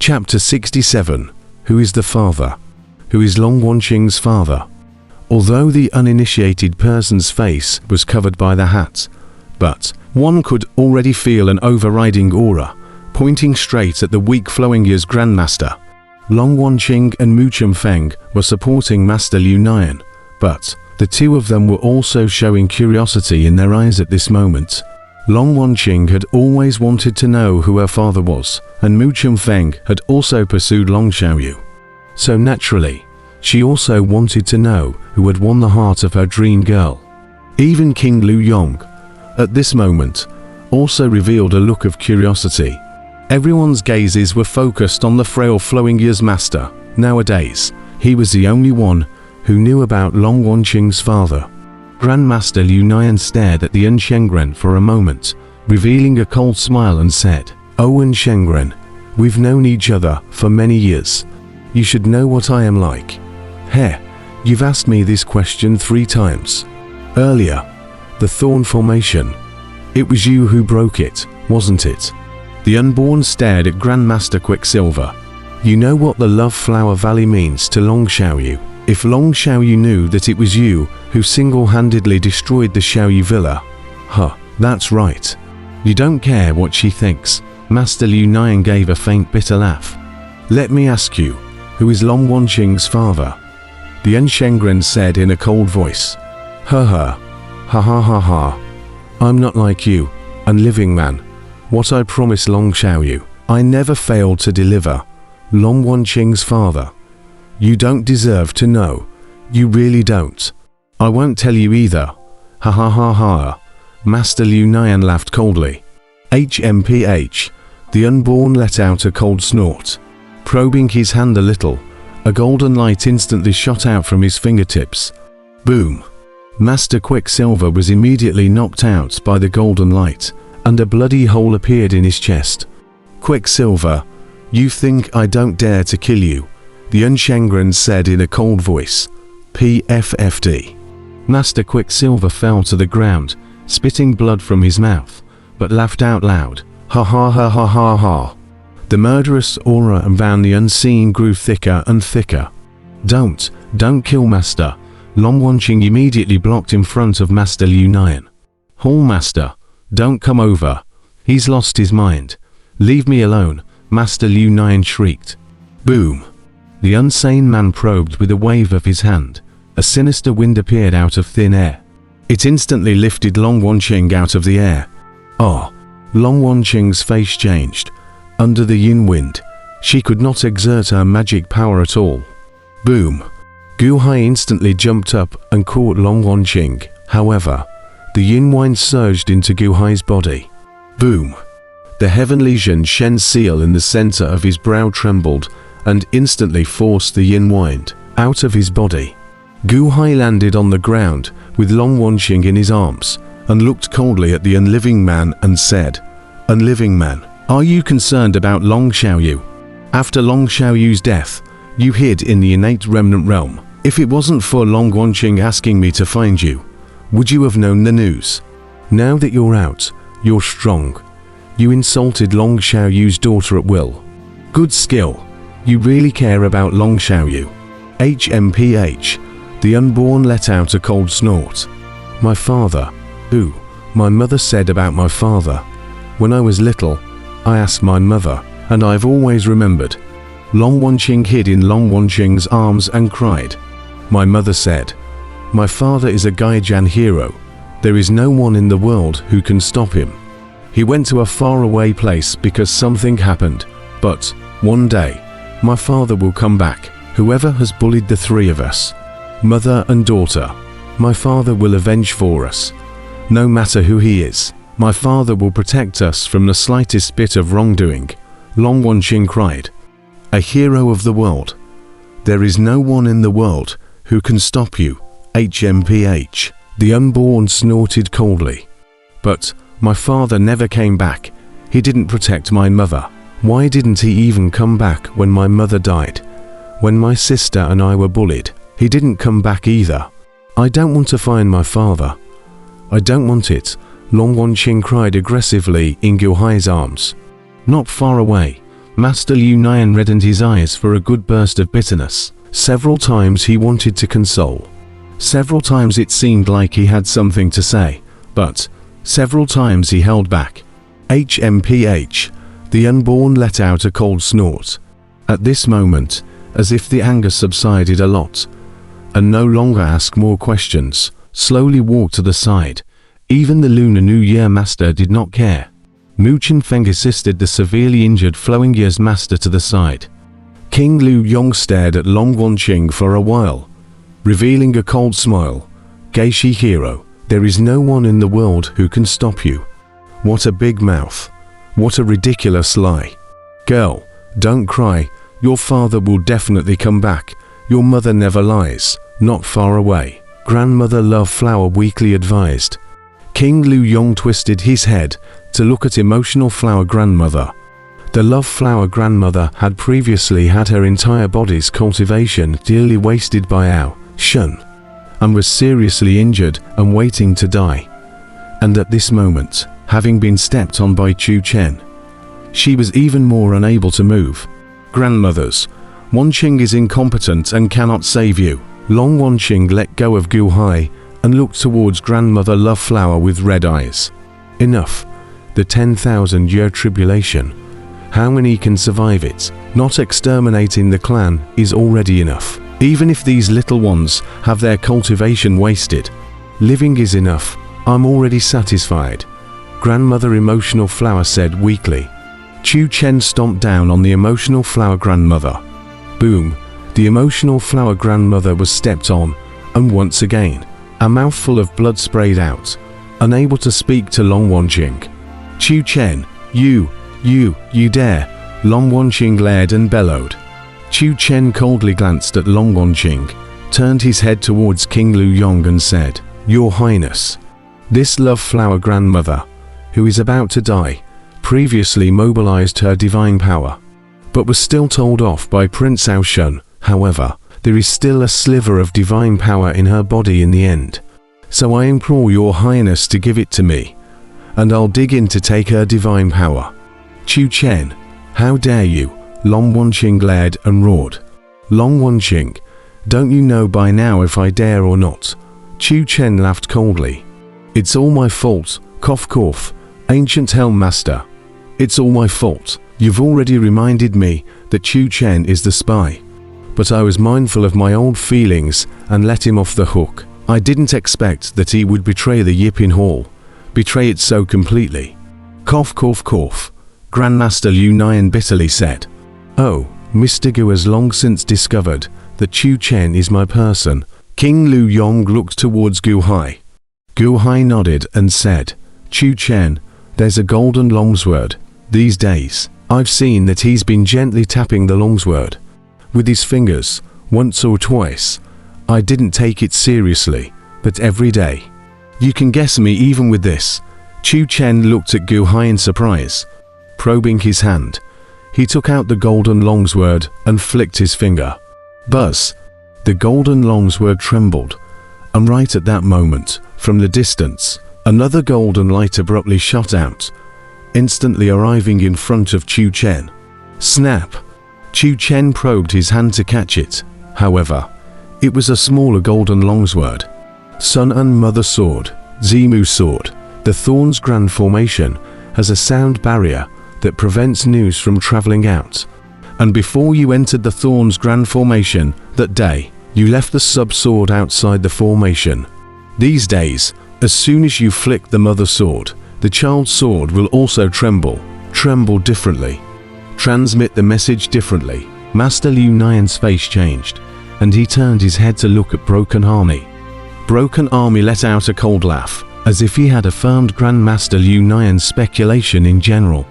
Chapter 67. Who is the father? Who is Long Wanqing's father? Although the uninitiated person's face was covered by the hat, but one could already feel an overriding aura, pointing straight at the weak flowing year's grandmaster. Long Wanqing and Mu Chunfeng were supporting Master Liu Nian, but the two of them were also showing curiosity in their eyes at this moment. Long Wanqing had always wanted to know who her father was, and Mu Chunfeng had also pursued Long Xiaoyu. So naturally, she also wanted to know who had won the heart of her dream girl. Even King Lu Yong, at this moment, also revealed a look of curiosity. Everyone's gazes were focused on the frail flowing year's master. Nowadays, he was the only one who knew about Long Wanqing's father. Grandmaster Liu Nian stared at the Shengren for a moment, revealing a cold smile and said, "Oh Shengren, we've known each other for many years. You should know what I am like." "Heh, you've asked me this question 3 times. Earlier, the thorn formation. It was you who broke it, wasn't it?" The unborn stared at Grandmaster Quicksilver. "You know what the Love Flower Valley means to Long Xiaoyu. If Long Xiaoyu knew that it was you who single-handedly destroyed the Xiaoyu villa." "Huh, that's right. You don't care what she thinks." Master Liu Nian gave a faint bitter laugh. "Let me ask you, who is Long Wanqing's father?" The Shengren said in a cold voice. Ha ha ha ha. "I'm not like you, unliving man. What I promised Long Xiaoyu, I never failed to deliver. Long Wanqing's father. You don't deserve to know. You really don't. I won't tell you either. Ha ha ha ha." Master Liu Nian laughed coldly. HMPH. The unborn let out a cold snort. Probing his hand a little, a golden light instantly shot out from his fingertips. Boom. Master Quicksilver was immediately knocked out by the golden light, and a bloody hole appeared in his chest. "Quicksilver, you think I don't dare to kill you?" the Shengren said in a cold voice. PFFD. Master Quicksilver fell to the ground, spitting blood from his mouth, but laughed out loud. Ha ha ha ha ha ha. The murderous aura around the unseen grew thicker and thicker. Don't kill Master." Long Wanqing immediately blocked in front of Master Liu Nian. "Hall Master, don't come over. He's lost his mind. Leave me alone," Master Liu Nian shrieked. Boom. The insane man probed with a wave of his hand. A sinister wind appeared out of thin air. It instantly lifted Long Wanqing out of the air. Ah! Long Wanqing's face changed. Under the yin wind, she could not exert her magic power at all. Boom! Gu Hai instantly jumped up and caught Long Wanqing. However, the yin wind surged into Gu Hai's body. Boom! The heavenly Zhen Shen seal in the center of his brow trembled and instantly forced the yin wind out of his body. Gu Hai landed on the ground with Long Wanqing in his arms and looked coldly at the unliving man and said, "Unliving man, are you concerned about Long Xiaoyu? After Long Xiaoyu's death, you hid in the innate remnant realm. If it wasn't for Long Wanqing asking me to find you, would you have known the news? Now that you're out, you're strong. You insulted Long Xiaoyu's daughter at will. Good skill. You really care about Long Xiaoyu." HMPH. The unborn let out a cold snort. "My father. Who?" My mother said about my father. When I was little, I asked my mother, and I've always remembered. Long Wanqing hid in Long Wanqing's arms and cried. My mother said, "My father is a Gaijin hero. There is no one in the world who can stop him. He went to a faraway place because something happened, but one day, my father will come back. Whoever has bullied the 3 of us, mother and daughter, my father will avenge for us. No matter who he is, my father will protect us from the slightest bit of wrongdoing." Long Wanqing cried. "A hero of the world. There is no one in the world who can stop you." HMPH. The unborn snorted coldly. "But my father never came back. He didn't protect my mother. Why didn't he even come back when my mother died? When my sister and I were bullied, he didn't come back either. I don't want to find my father. I don't want it." Long Wanqing cried aggressively in Gu Hai's arms. Not far away, Master Liu Nian reddened his eyes for a good burst of bitterness. Several times he wanted to console. Several times it seemed like he had something to say, but several times he held back. HMPH. The unborn let out a cold snort. At this moment, as if the anger subsided a lot, and no longer asked more questions, slowly walked to the side. Even the Lunar New Year master did not care. Mu Qinfeng assisted the severely injured Flowing Year's master to the side. King Liu Yong stared at Long Wanqing for a while, revealing a cold smile. Geishi hero, there is no one in the world who can stop you. What a big mouth. What a ridiculous lie. Girl, don't cry. Your father will definitely come back. Your mother never lies. Not far away. Grandmother Love Flower weakly advised. King Liu Yong twisted his head to look at emotional flower grandmother. The Love Flower grandmother had previously had her entire body's cultivation dearly wasted by Ao Shun, and was seriously injured and waiting to die. And at this moment, having been stepped on by Chu Chen, she was even more unable to move. Grandmothers, Wanqing is incompetent and cannot save you. Long Wanqing let go of Gu Hai and looked towards Grandmother Love Flower with red eyes. Enough. The 10,000-year tribulation. How many can survive it? Not exterminating the clan is already enough. Even if these little ones have their cultivation wasted, living is enough. I'm already satisfied. Grandmother Emotional Flower said weakly. Chu Chen stomped down on the Emotional Flower grandmother. Boom. The Emotional Flower grandmother was stepped on, and once again, a mouthful of blood sprayed out. Unable to speak to Long Wanqing. Chu Chen, you dare. Long Wanqing glared and bellowed. Chu Chen coldly glanced at Long Wanqing, turned his head towards King Liu Yong and said, Your Highness, this Love Flower grandmother, who is about to die, previously mobilized her divine power, but was still told off by Prince Ao Shun. However, there is still a sliver of divine power in her body in the end. So I implore your highness to give it to me, and I'll dig in to take her divine power. Chu Chen, how dare you? Long Wanqing glared and roared. Long Wanqing, don't you know by now if I dare or not? Chu Chen laughed coldly. It's all my fault, cough cough, ancient helm master. It's all my fault. You've already reminded me that Chu Chen is the spy. But I was mindful of my old feelings and let him off the hook. I didn't expect that he would betray the Yipin Hall. Betray it so completely. Cough cough cough. Grandmaster Liu Nian bitterly said. Oh, Mr. Gu has long since discovered that Chu Chen is my person. King Liu Yong looked towards Gu Hai. Gu Hai nodded and said, Chu Chen, there's a golden longsword. These days, I've seen that he's been gently tapping the longsword with his fingers, once or twice. I didn't take it seriously, but every day. You can guess me even with this. Chu Chen looked at Gu Hai in surprise. Probing his hand, he took out the golden longsword and flicked his finger. Buzz! The golden longsword trembled, and right at that moment, from the distance, another golden light abruptly shot out, instantly arriving in front of Chu Chen. Snap! Chu Chen probed his hand to catch it. However, it was a smaller golden longsword. Sun and Mother Sword, Zimu Sword. The Thorn's Grand Formation has a sound barrier that prevents news from traveling out. And before you entered the Thorn's Grand Formation that day, you left the sub-sword outside the formation. These days, as soon as you flick the Mother Sword, the Child Sword will also tremble differently. Transmit the message differently. Master Liu Nian's face changed, and he turned his head to look at Broken Army. Broken Army let out a cold laugh, as if he had affirmed Grandmaster Liu Nian's speculation in general.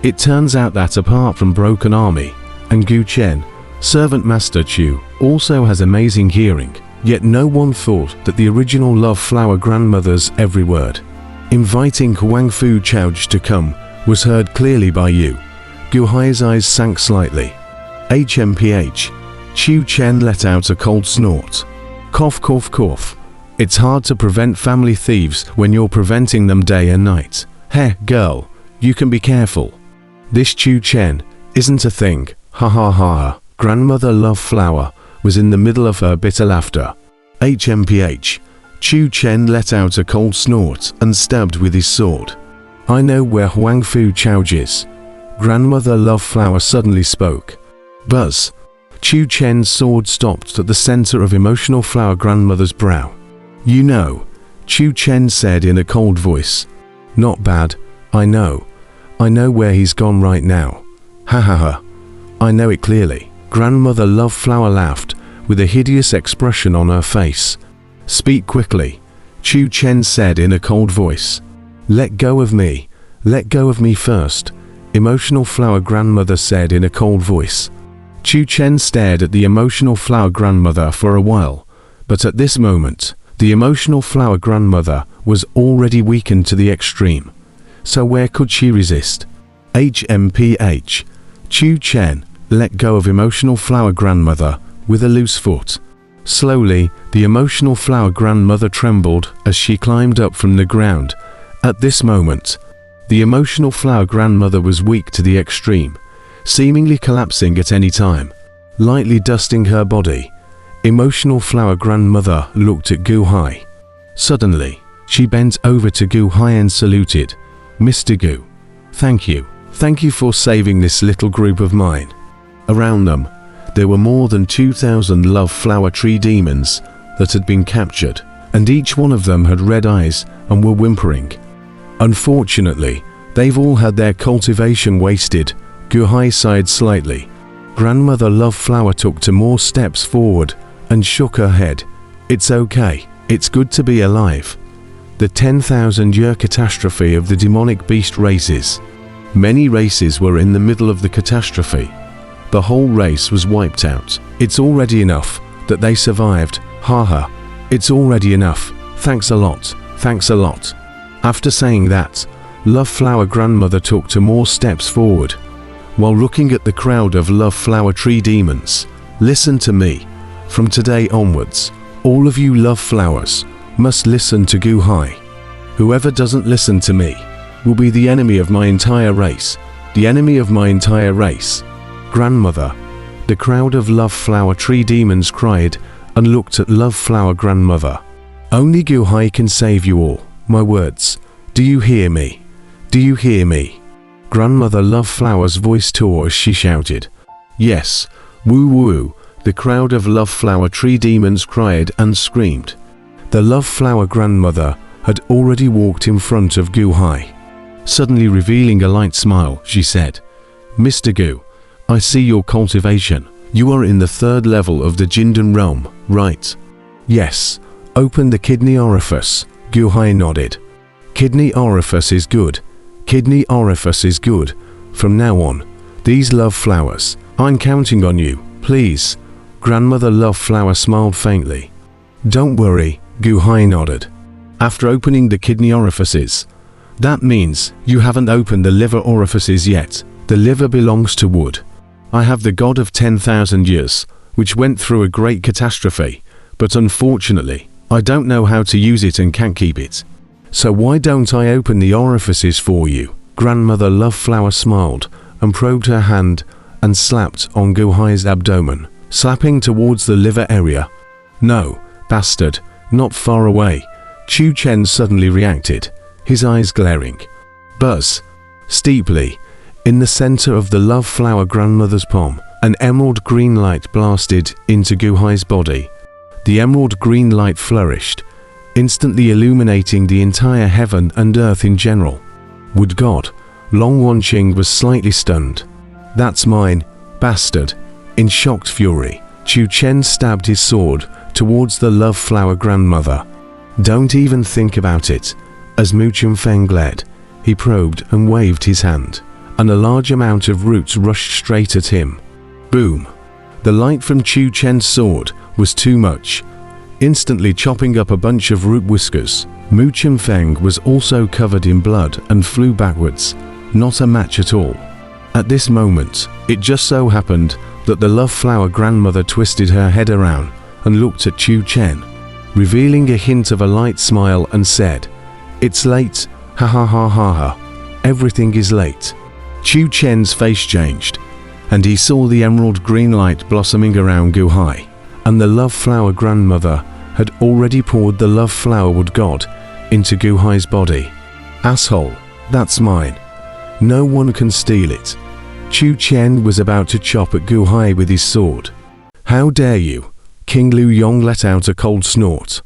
It turns out that apart from Broken Army and Gu Chen, Servant Master Chu also has amazing hearing, yet no one thought that the original Love Flower grandmother's every word, inviting Huang Fu Chouj to come, was heard clearly by you. Gu Hai's eyes sank slightly. HMPH. Chu Chen let out a cold snort. Cough cough cough. It's hard to prevent family thieves when you're preventing them day and night. Heh, girl, you can be careful. This Chu Chen Isn't a thing, ha ha ha. Grandmother Love Flower was in the middle of her bitter laughter. HMPH. Chu Chen let out a cold snort and stabbed with his sword. I know where Huang Fu Chao is. Grandmother Love Flower suddenly spoke. Buzz. Chu Chen's sword stopped at the center of Emotional Flower Grandmother's brow. You know, Chu Chen said in a cold voice. Not bad, I know. I know where he's gone right now. Ha ha ha. I know it clearly. Grandmother Love Flower laughed with a hideous expression on her face. Speak quickly, Chu Chen said in a cold voice. Let go of me. Let go of me first, Emotional Flower Grandmother said in a cold voice. Chu Chen stared at the Emotional Flower Grandmother for a while, but at this moment, the Emotional Flower Grandmother was already weakened to the extreme. So where could she resist? HMPH. Chu Chen let go of Emotional Flower Grandmother with a loose foot. Slowly, the Emotional Flower Grandmother trembled as she climbed up from the ground. At this moment, the Emotional Flower Grandmother was weak to the extreme, seemingly collapsing at any time. Lightly dusting her body, Emotional Flower Grandmother looked at Gu Hai. Suddenly, she bent over to Gu Hai and saluted. Mr. Gu, thank you. Thank you for saving this little group of mine. Around them, there were more than 2,000 Love Flower Tree demons that had been captured, and each one of them had red eyes and were whimpering. Unfortunately, they've all had their cultivation wasted. Gu Hai sighed slightly. Grandmother Love Flower took 2 more steps forward and shook her head. It's okay. It's good to be alive. The 10,000-year catastrophe of the demonic beast races. Many races were in the middle of the catastrophe. The whole race was wiped out. It's already enough that they survived. Haha. It's already enough. Thanks a lot. Thanks a lot. After saying that, Love Flower Grandmother took 2 more steps forward. While looking at the crowd of Love Flower Tree demons, listen to me. From today onwards, all of you Love Flowers must listen to Gu Hai. Whoever doesn't listen to me will be the enemy of my entire race. The enemy of my entire race. Grandmother. The crowd of Love Flower Tree demons cried and looked at Love Flower Grandmother. Only Gu Hai can save you all. My words. Do you hear me? Do you hear me? Grandmother Love Flower's voice tore as she shouted. Yes. Woo woo. The crowd of Love Flower Tree demons cried and screamed. The Love Flower Grandmother had already walked in front of Gu Hai. Suddenly revealing a light smile, she said, Mr. Gu, I see your cultivation. You are in the 3rd level of the Jindan realm, right? Yes. Open the kidney orifice. Gu Hai nodded. Kidney orifice is good. Kidney orifice is good. From now on, these Love Flowers, I'm counting on you, please. Grandmother Love Flower smiled faintly. Don't worry, Gu Hai nodded. After opening the kidney orifices, that means you haven't opened the liver orifices yet. The liver belongs to wood. I have the god of 10,000 years, which went through a great catastrophe, but unfortunately, I don't know how to use it and can't keep it. So why don't I open the orifices for you? Grandmother Love Flower smiled and probed her hand and slapped on Gu Hai's abdomen, slapping towards the liver area. No, bastard, not far away. Chu Chen suddenly reacted, his eyes glaring. Buzz. Steeply, in the center of the Love Flower Grandmother's palm, an emerald green light blasted into Gu Hai's body. The emerald green light flourished, instantly illuminating the entire heaven and earth in general. Wood God, Long Wanqing was slightly stunned. That's mine, bastard. In shocked fury, Chu Chen stabbed his sword towards the Love Flower Grandmother. Don't even think about it. As Mu Chunfeng led, he probed and waved his hand, and a large amount of roots rushed straight at him. Boom! The light from Chu Chen's sword was too much, instantly chopping up a bunch of root whiskers. Mu Chunfeng was also covered in blood and flew backwards. Not a match at all. At this moment, it just so happened that the Love Flower Grandmother twisted her head around and looked at Chu Chen, revealing a hint of a light smile and said, It's late, ha ha ha ha ha. Everything is late. Chu Chen's face changed. and he saw the emerald green light blossoming around Guhai, and the love flower grandmother had already poured the love flowerwood god into Guhai's body. Asshole, that's mine. No one can steal it. Chu Chen was about to chop at Guhai with his sword. How dare you? King Lu Yong let out a cold snort.